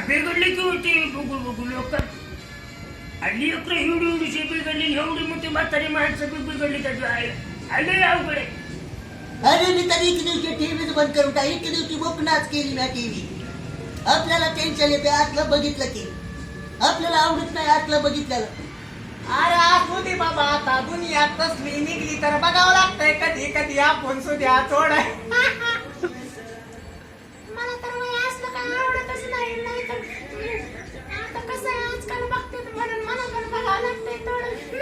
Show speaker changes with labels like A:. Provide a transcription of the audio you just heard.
A: बिघडली की होती बघू बघू लोक आणि लेकरं एवढी एवढीशी बिघडली एवढी मोठी म्हातारी माणसं बिघडली त्याच्या आहे आले अवघड आहे.
B: अरे मी तर एक दिवशी टीव्हीच बंद करून टाक. एक दिवशी बघणाच केली ना टीव्ही. आपल्याला टेन्शन येते आतलं बघितलं की. आपल्याला आवडत नाही आतलं बघितलेलं.
C: अरे असू दे बाबा, आता दुनिया तसली निघली तर बघावं लागतंय कधी कधी आपण सुद्धा थोडं